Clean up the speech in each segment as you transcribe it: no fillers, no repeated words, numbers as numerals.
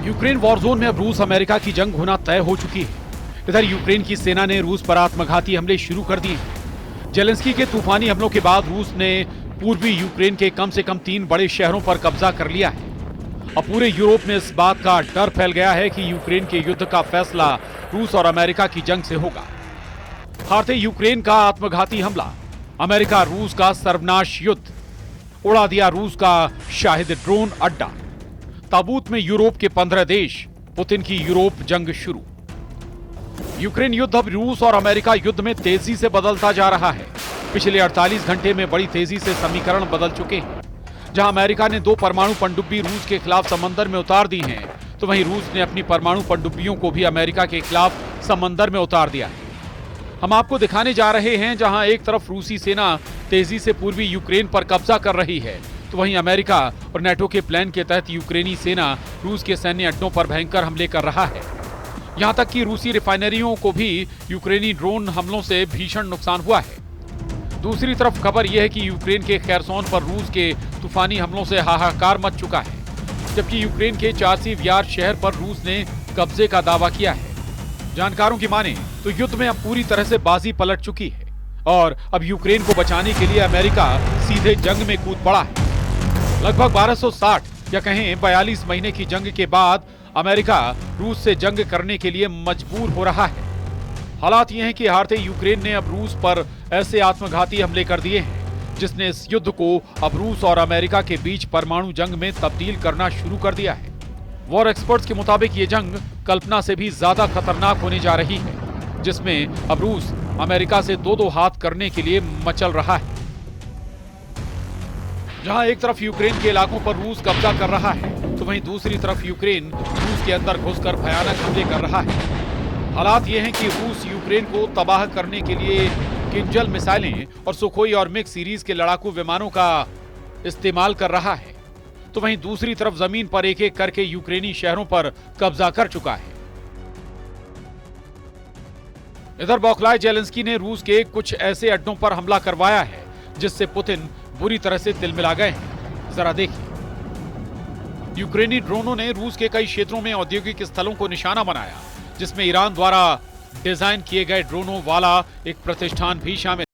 Ukraine war zone में अब रूस अमेरिका की जंग होना तय हो चुकी है। इधर यूक्रेन की सेना ने रूस पर आत्मघाती हमले शुरू कर दिए हैं। जेलेंस्की के तूफानी हमलों के बाद रूस ने पूर्वी यूक्रेन के कम से कम 3 बड़े शहरों पर कब्जा कर लिया है। अब पूरे यूरोप में इस बात का डर फैल गया है कि यूक्रेन के युद्ध का फैसला रूस और अमेरिका की जंग से होगा। हारते यूक्रेन का आत्मघाती हमला, अमेरिका रूस का सर्वनाश युद्ध, उड़ा दिया रूस का शाहिद ड्रोन अड्डा, ताबूत में यूरोप के 15 देश, पुतिन की यूरोप जंग शुरू। यूक्रेन युद्ध अब रूस और अमेरिका युद्ध में तेजी से बदलता जा रहा है। पिछले 48 घंटे में बड़ी तेजी से समीकरण बदल चुके हैं। जहां अमेरिका ने 2 परमाणु पनडुब्बी रूस के खिलाफ समंदर में उतार दी हैं, तो वहीं रूस ने अपनी परमाणु पनडुब्बियों को भी अमेरिका के खिलाफ समंदर में उतार दिया है। हम आपको दिखाने जा रहे हैं जहां एक तरफ रूसी सेना तेजी से पूर्वी यूक्रेन पर कब्जा कर रही है, तो वहीं अमेरिका और नेटो के प्लान के तहत यूक्रेनी सेना रूस के सैन्य अड्डों पर भयंकर हमले कर रहा है। यहां तक कि रूसी रिफाइनरियों को भी यूक्रेनी ड्रोन हमलों से भीषण नुकसान हुआ है। दूसरी तरफ खबर यह है कि यूक्रेन के खेरसोन पर रूस के तूफानी हमलों से हाहाकार मच चुका है, जबकि यूक्रेन के चार्सिव यार शहर पर रूस ने कब्जे का दावा किया है। जानकारों की माने तो युद्ध में अब पूरी तरह से बाजी पलट चुकी है और अब यूक्रेन को बचाने के लिए अमेरिका सीधे जंग में कूद पड़ा है। लगभग 1260 या कहें 42 महीने की जंग के बाद अमेरिका रूस से जंग करने के लिए मजबूर हो रहा है। हालात ये हैं कि हारते यूक्रेन ने अब रूस पर ऐसे आत्मघाती हमले कर दिए हैं जिसने इस युद्ध को अब रूस और अमेरिका के बीच परमाणु जंग में तब्दील करना शुरू कर दिया है। वॉर एक्सपर्ट्स के मुताबिक ये जंग कल्पना से भी ज्यादा खतरनाक होने जा रही है, जिसमें अब रूस अमेरिका से दो हाथ करने के लिए मचल रहा है। जहां एक तरफ यूक्रेन के इलाकों पर रूस कब्जा कर रहा है, तो वहीं दूसरी तरफ यूक्रेन रूस के अंदर घुसकर भयानक हमले कर रहा है। हालात ये हैं कि रूस यूक्रेन को तबाह करने के लिए किंजल मिसाइलें और सुखोई और मिग सीरीज के लड़ाकू विमानों का इस्तेमाल कर रहा है, तो वहीं दूसरी तरफ जमीन पर एक एक करके यूक्रेनी शहरों पर कब्जा कर चुका है। इधर बौखलाए जेलेंस्की ने रूस के कुछ ऐसे अड्डों पर हमला करवाया है जिससे पुतिन बुरी तरह से तिलमिला गए हैं। जरा देखिए। यूक्रेनी ड्रोनों ने रूस के कई क्षेत्रों में औद्योगिक स्थलों को निशाना बनाया, जिसमें ईरान द्वारा डिजाइन किए गए ड्रोनों वाला एक प्रतिष्ठान भी शामिल।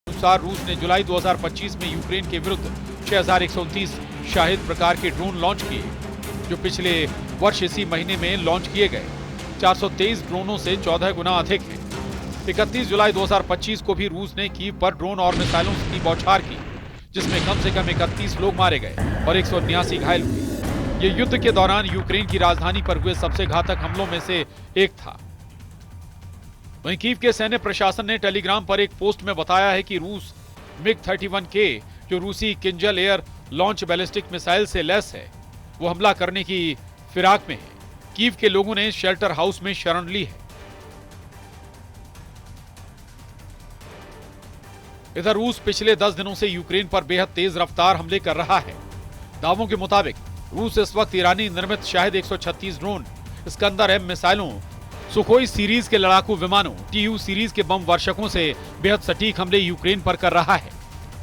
अनुसार रूस ने जुलाई 2025 में यूक्रेन के विरुद्ध 6129 शाहिद प्रकार के ड्रोन लॉन्च किए, जो पिछले वर्ष इसी महीने में लॉन्च किए गए 423 ड्रोनों से 14 गुना अधिक है। 31 जुलाई 2025 को भी रूस ने कीव पर ड्रोन और मिसाइलों की बौछार की, जिसमें कम से कम 31 लोग मारे गए और 179 घायल हुए। ये युद्ध के दौरान यूक्रेन की राजधानी पर हुए सबसे घातक हमलों में से एक था। वहीं कीव के सैन्य प्रशासन ने टेलीग्राम पर एक पोस्ट में बताया है कि रूस MiG-31K जो रूसी Kinjal air launch ballistic missile से लैस है, वो हमला करने की फिराक में है। कीव के लोगों ने शेल्टर हाउस में शरण ली है। इधर रूस पिछले 10 दिनों से यूक्रेन पर बेहद तेज रफ्तार हमले कर रहा है। दावों के मुताबिक रूस इस वक्त ईरानी निर्मित शाहिद 136 ड्रोन, इस्कंदर M मिसाइलों, सुखोई सीरीज के लड़ाकू विमानों, TU सीरीज के बम वर्षकों से बेहद सटीक हमले यूक्रेन पर कर रहा है।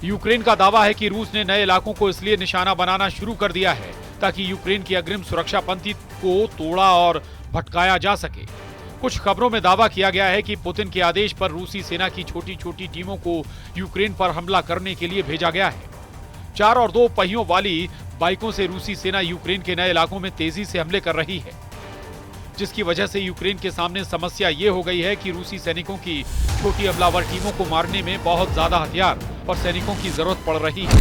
यूक्रेन का दावा है कि रूस ने नए इलाकों को इसलिए निशाना बनाना शुरू कर दिया है ताकि यूक्रेन की अग्रिम सुरक्षा पंक्ति को तोड़ा और भटकाया जा सके। कुछ खबरों में दावा किया गया है कि पुतिन के आदेश पर रूसी सेना की छोटी छोटी टीमों को यूक्रेन पर हमला करने के लिए भेजा गया है। 4 और 2 पहियों वाली बाइकों से रूसी सेना यूक्रेन के नए इलाकों में तेजी से हमले कर रही है, जिसकी वजह से यूक्रेन के सामने समस्या ये हो गई है कि रूसी सैनिकों की छोटी हमलावर टीमों को मारने में बहुत ज्यादा हथियार और सैनिकों की जरूरत पड़ रही है।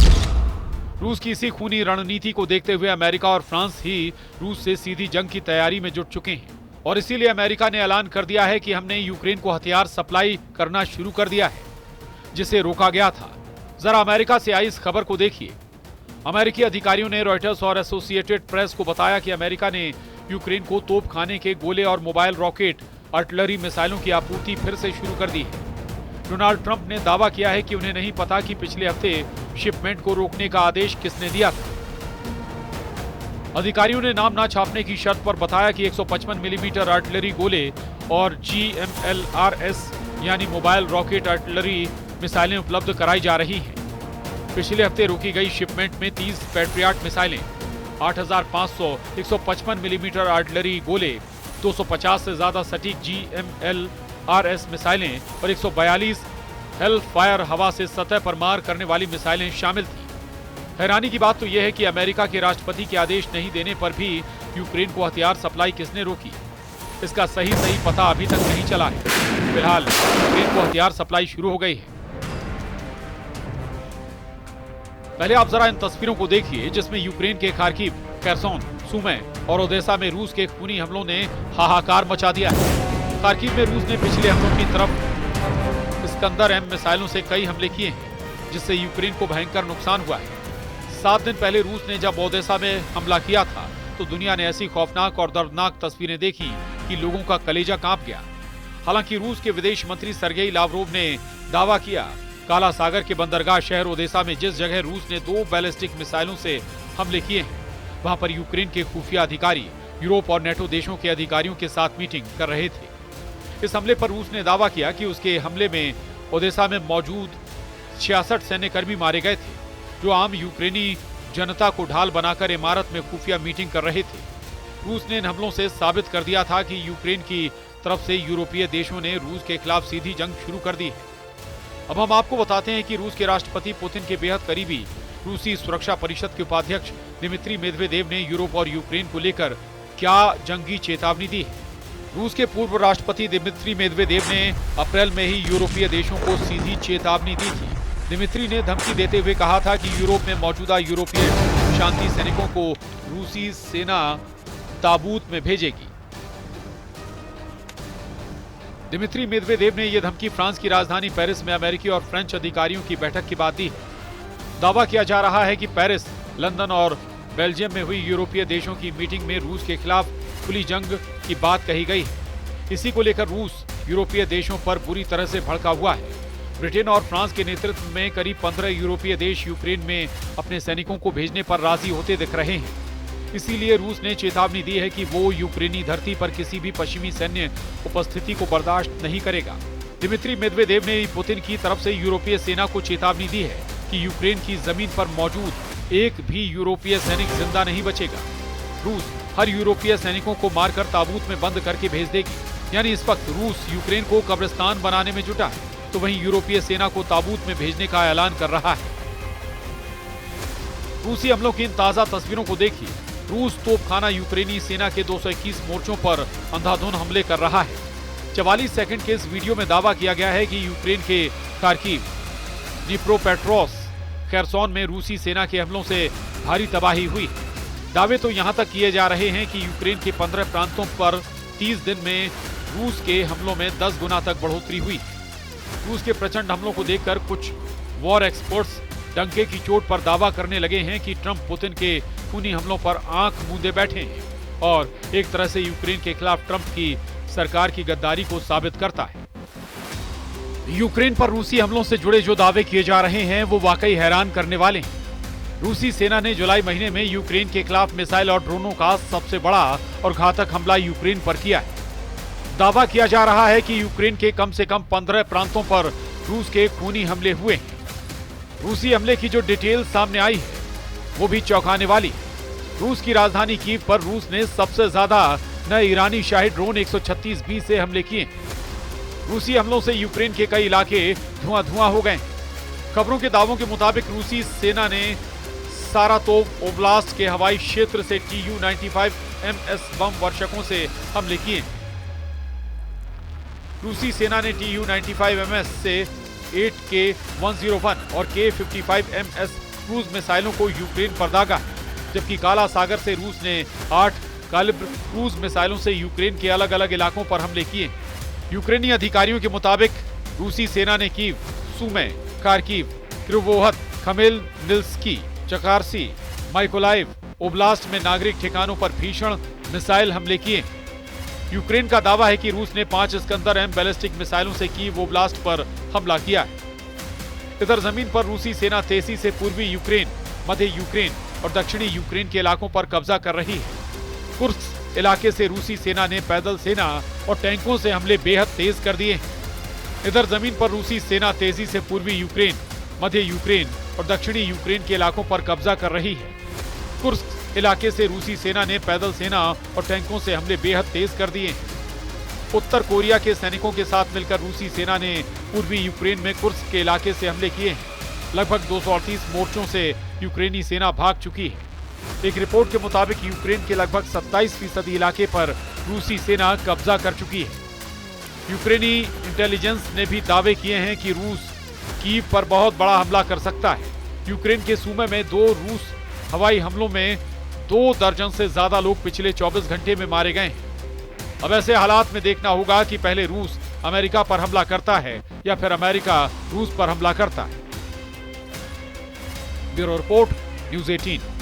रूस की इसी खूनी रणनीति को देखते हुए अमेरिका और फ्रांस ही रूस से सीधी जंग की तैयारी में जुट चुके हैं और इसीलिए अमेरिका ने ऐलान कर दिया है कि हमने यूक्रेन को हथियार सप्लाई करना शुरू कर दिया है, जिसे रोका गया था। जरा अमेरिका से आई इस खबर को देखिए। अमेरिकी अधिकारियों ने रॉयटर्स और एसोसिएटेड प्रेस को बताया कि अमेरिका ने यूक्रेन को तोपखाने के गोले और मोबाइल रॉकेट आर्टिलरी मिसाइलों की आपूर्ति फिर से शुरू कर दी है। डोनाल्ड ट्रंप ने दावा किया है कि उन्हें नहीं पता कि पिछले हफ्ते शिपमेंट को रोकने का आदेश किसने दिया था। अधिकारियों ने नाम ना छापने की शर्त पर बताया कि 155 मिलीमीटर आर्टिलरी गोले और GMLRS यानी मोबाइल रॉकेट आर्टिलरी मिसाइलें उपलब्ध कराई जा रही हैं। पिछले हफ्ते रोकी गई शिपमेंट में 30 पैट्रियट मिसाइलें, 8500 155 मिलीमीटर आर्टिलरी गोले, 250 से ज्यादा सटीक GMLRS मिसाइलें और 142 हेल फायर हवा से सतह पर मार करने वाली मिसाइलें शामिल थी। हैरानी की बात तो यह है कि अमेरिका के राष्ट्रपति के आदेश नहीं देने पर भी यूक्रेन को हथियार सप्लाई किसने रोकी, इसका सही पता अभी तक नहीं चला है। फिलहाल यूक्रेन को हथियार सप्लाई शुरू हो गई है। पहले आप जरा इन तस्वीरों को देखिए जिसमें यूक्रेन के खार्किव, केरसोन, सुमे और ओदेसा में रूस के खूनी हमलों ने हाहाकार मचा दिया है। खार्किव में रूस ने पिछले हमलों की तरफ इस्कंदर M मिसाइलों से कई हमले किए हैं, जिससे यूक्रेन को भयंकर नुकसान हुआ है। 7 दिन पहले रूस ने जब ओदेसा में हमला किया था तो दुनिया ने ऐसी खौफनाक और दर्दनाक तस्वीरें देखी कि लोगों का कलेजा कांप गया। हालांकि रूस के विदेश मंत्री सर्गेई लावरोव ने दावा किया काला सागर के बंदरगाह शहर ओदेसा में जिस जगह रूस ने 2 बैलिस्टिक मिसाइलों से हमले किए हैं, वहां पर यूक्रेन के खुफिया अधिकारी यूरोप और नेटो देशों के अधिकारियों के साथ मीटिंग कर रहे थे। इस हमले पर रूस ने दावा किया कि उसके हमले में ओदेसा में मौजूद 66 सैन्यकर्मी मारे गए थे, जो आम यूक्रेनी जनता को ढाल बनाकर इमारत में खुफिया मीटिंग कर रहे थे। रूस ने इन हमलों से साबित कर दिया था कि यूक्रेन की तरफ से यूरोपीय देशों ने रूस के खिलाफ सीधी जंग शुरू कर दी है। अब हम आपको बताते हैं कि रूस के राष्ट्रपति पुतिन के बेहद करीबी रूसी सुरक्षा परिषद के उपाध्यक्ष दिमित्री मेदवेदेव ने यूरोप और यूक्रेन को लेकर क्या जंगी चेतावनी दी है। रूस के पूर्व राष्ट्रपति दिमित्री मेदवेदेव ने अप्रैल में ही यूरोपीय देशों को सीधी चेतावनी दी थी। दिमित्री ने धमकी देते हुए कहा था कि यूरोप में मौजूदा यूरोपीय शांति सैनिकों को रूसी सेना ताबूत में भेजेगी। दिमित्री मेदवेदेव ने यह धमकी फ्रांस की राजधानी पेरिस में अमेरिकी और फ्रेंच अधिकारियों की बैठक के बाद दी है। दावा किया जा रहा है कि पेरिस, लंदन और बेल्जियम में हुई यूरोपीय देशों की मीटिंग में रूस के खिलाफ खुली जंग की बात कही गई है। इसी को लेकर रूस यूरोपीय देशों पर बुरी तरह से भड़का हुआ है। ब्रिटेन और फ्रांस के नेतृत्व में करीब 15 यूरोपीय देश यूक्रेन में अपने सैनिकों को भेजने पर राजी होते दिख रहे हैं। इसीलिए रूस ने चेतावनी दी है कि वो यूक्रेनी धरती पर किसी भी पश्चिमी सैन्य उपस्थिति को बर्दाश्त नहीं करेगा। दिमित्री मेदवेदेव ने पुतिन की तरफ से यूरोपीय सेना को चेतावनी दी है कि यूक्रेन की जमीन पर मौजूद एक भी यूरोपीय सैनिक जिंदा नहीं बचेगा। रूस हर यूरोपीय सैनिकों को मारकर ताबूत में बंद करके भेज देगी। यानी इस वक्त रूस यूक्रेन को कब्रिस्तान बनाने में जुटा है, तो वहीं यूरोपीय सेना को ताबूत में भेजने का ऐलान कर रहा है। रूसी हमलों की इन ताजा तस्वीरों को देखिए। रूस तोपखाना यूक्रेनी सेना के 221 मोर्चों पर अंधाधुंध हमले कर रहा है। 44 सेकंड के इस वीडियो में दावा किया गया है कि यूक्रेन के खार्किव, डिनिप्रोपेट्रोव्स्क, खेरसौन में रूसी सेना के हमलों से भारी तबाही हुई। दावे तो यहां तक किए जा रहे हैं कि यूक्रेन के 15 प्रांतों पर 30 दिन में रूस के हमलों में 10 गुना तक बढ़ोतरी हुई। रूस के प्रचंड हमलों को देखकर कुछ वॉर एक्सपर्ट्स डंके की चोट पर दावा करने लगे हैं कि ट्रंप पुतिन के खूनी हमलों पर आंख मूंदे बैठे हैं और एक तरह से यूक्रेन के खिलाफ ट्रंप की सरकार की गद्दारी को साबित करता है। यूक्रेन पर रूसी हमलों से जुड़े जो दावे किए जा रहे हैं वो वाकई हैरान करने वाले हैं। रूसी सेना ने जुलाई महीने में यूक्रेन के खिलाफ मिसाइल और ड्रोनों का सबसे बड़ा और घातक हमला यूक्रेन पर किया है। दावा किया जा रहा है कि यूक्रेन के कम से कम 15 प्रांतों पर रूस के खूनी हमले हुए हैं। रूसी हमले की जो डिटेल सामने आई है वो भी चौंकाने वाली। रूस की राजधानी कीव पर रूस ने सबसे ज्यादा नए ईरानी शाही ड्रोन 136B से हमले किए। रूसी हमलों से यूक्रेन के कई इलाके धुआं-धुआं हो गए। खबरों के दावों के मुताबिक रूसी सेना ने सारातोव ओब्लास्ट के हवाई क्षेत्र से Tu-95 MS बम वर्षकों से हमले किए। रूसी सेना ने Tu-95 MS से 8K-101 और K-55 MS क्रूज मिसाइलों को यूक्रेन पर दागा, जबकि काला सागर से रूस ने 8 कैलिब्र क्रूज मिसाइलों से यूक्रेन के अलग अलग इलाकों पर हमले किए। यूक्रेनी अधिकारियों के मुताबिक रूसी सेना ने कीव, सुमे, खार्किव, क्रिवोहत, खमेलनिल्स्की, चकारसी, माइकोलाइव ओब्लास्ट में नागरिक ठिकानों पर भीषण मिसाइल हमले किए। यूक्रेन का दावा है कि रूस ने 5 इस्कंदर-M बैलिस्टिक मिसाइलों से कीव ओब्लास्ट पर हमला किया है। इधर जमीन पर रूसी सेना तेजी से पूर्वी यूक्रेन, मध्य यूक्रेन और दक्षिणी यूक्रेन के इलाकों पर कब्जा कर रही है। कुर्स्क इलाके से रूसी सेना ने पैदल सेना और टैंकों से हमले बेहद तेज कर दिए। इधर जमीन पर रूसी सेना तेजी से पूर्वी यूक्रेन, मध्य यूक्रेन और दक्षिणी यूक्रेन के इलाकों पर कब्जा कर रही है। कुर्स्क इलाके से रूसी सेना ने पैदल सेना और टैंकों से हमले बेहद तेज कर दिए। उत्तर कोरिया के सैनिकों के साथ मिलकर रूसी सेना ने पूर्वी यूक्रेन में कुर्स्क के इलाके से हमले किए हैं। लगभग 238 मोर्चों से यूक्रेनी सेना भाग चुकी है। एक रिपोर्ट के मुताबिक यूक्रेन के लगभग 27% इलाके पर रूसी सेना कब्जा कर चुकी है। यूक्रेनी इंटेलिजेंस ने भी दावे किए हैं कि रूस कीव पर बहुत बड़ा हमला कर सकता है। यूक्रेन के सूमे में 2 रूस हवाई हमलों में 2 दर्जन से ज्यादा लोग पिछले 24 घंटे में मारे गए हैं। अब ऐसे हालात में देखना होगा कि पहले रूस अमेरिका पर हमला करता है या फिर अमेरिका रूस पर हमला करता है। Bureau report, news 18।